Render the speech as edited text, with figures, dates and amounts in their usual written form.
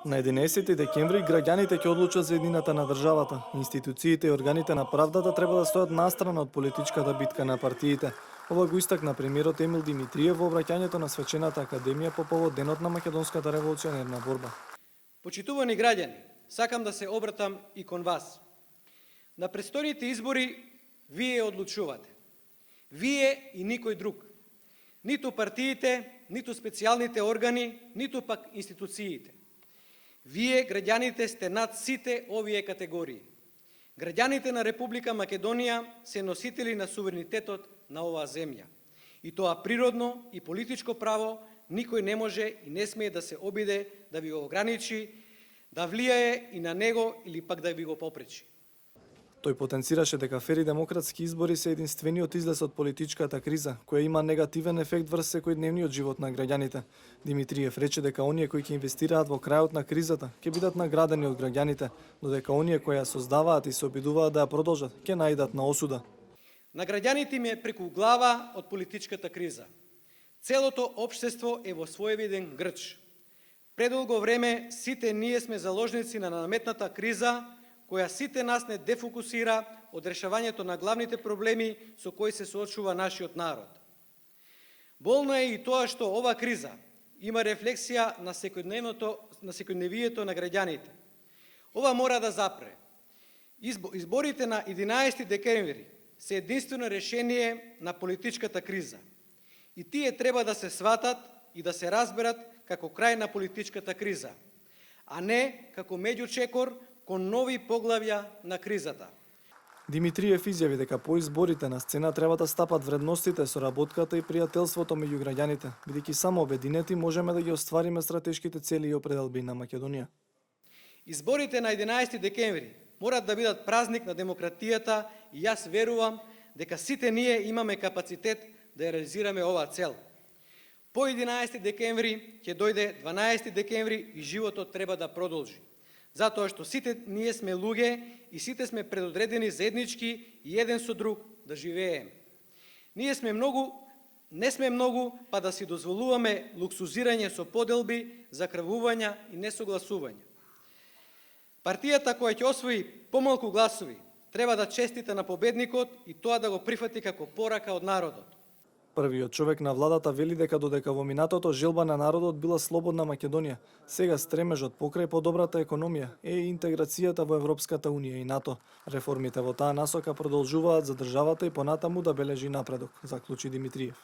На 11 декември граѓаните ќе одлучат за еднината на државата. Институциите и органите на правдата треба да стојат настрана од политичката битка на партиите. Ова го истакна премиерот Емил Димитриев во обраќањето на Свечената академија по повод денот на македонската револуционерна борба. Почитувани граѓани, сакам да се обратам и кон вас. На престојните избори вие одлучувате. Вие и никој друг. Ниту партиите, ниту специјалните органи, ниту пак институциите. Вие, граѓаните, сте над сите овие категории. Граѓаните на Република Македонија се носители на суверенитетот на оваа земја. И тоа природно и политичко право никој не може и не смее да се обиде да ви го ограничи, да влијае и на него или пак да ви го попречи. Тој потенцираше дека фер и демократски избори се единствениот излез од политичката криза, која има негативен ефект врз секојдневниот живот на граѓаните. Димитриев рече дека оние кои ќе инвестираат во крајот на кризата ќе бидат наградени од граѓаните, додека оние кои ја создаваат и се обидуваат да ја продолжат ќе наидат на осуда. На граѓаните им е преку глава од политичката криза. Целото општество е во своевиден грч. Предолго време сите ние сме заложници на наметната криза, која сите нас не дефокусира од решавањето на главните проблеми со кои се соочува нашиот народ. Болно е и тоа што ова криза има рефлексија на секојдневието на граѓаните. Ова мора да запре. Изборите на 11 декември се единствено решение на политичката криза. И тие треба да се сватат и да се разберат како крај на политичката криза, а не како меѓучекор кон нови поглавја на кризата. Димитриев изјави дека по изборите на сцена треба да стапат вредностите, соработката и пријателството меѓу граѓаните, бидејќи само обединети можеме да ги оствариме стратешките цели и определби на Македонија. Изборите на 11 декември морат да бидат празник на демократијата и јас верувам дека сите ние имаме капацитет да ја реализираме оваа цел. По 11 декември ќе дојде 12 декември и животот треба да продолжи. Затоа што сите ние сме луѓе и сите сме предодредени заеднички и еден со друг да живееме. Не сме многу, па да си дозволуваме луксузирање со поделби, закрвувања и несогласувања. Партијата која ќе освои помалку гласови треба да честита на победникот и тоа да го прифати како порака од народот. Првиот човек на владата вели дека додека во минатото желба на народот била слободна Македонија, сега стремежот покрај подобрата економија е интеграцијата во Европската унија и НАТО. Реформите во таа насока продолжуваат за државата и понатаму да бележи напредок, заклучи Димитриев.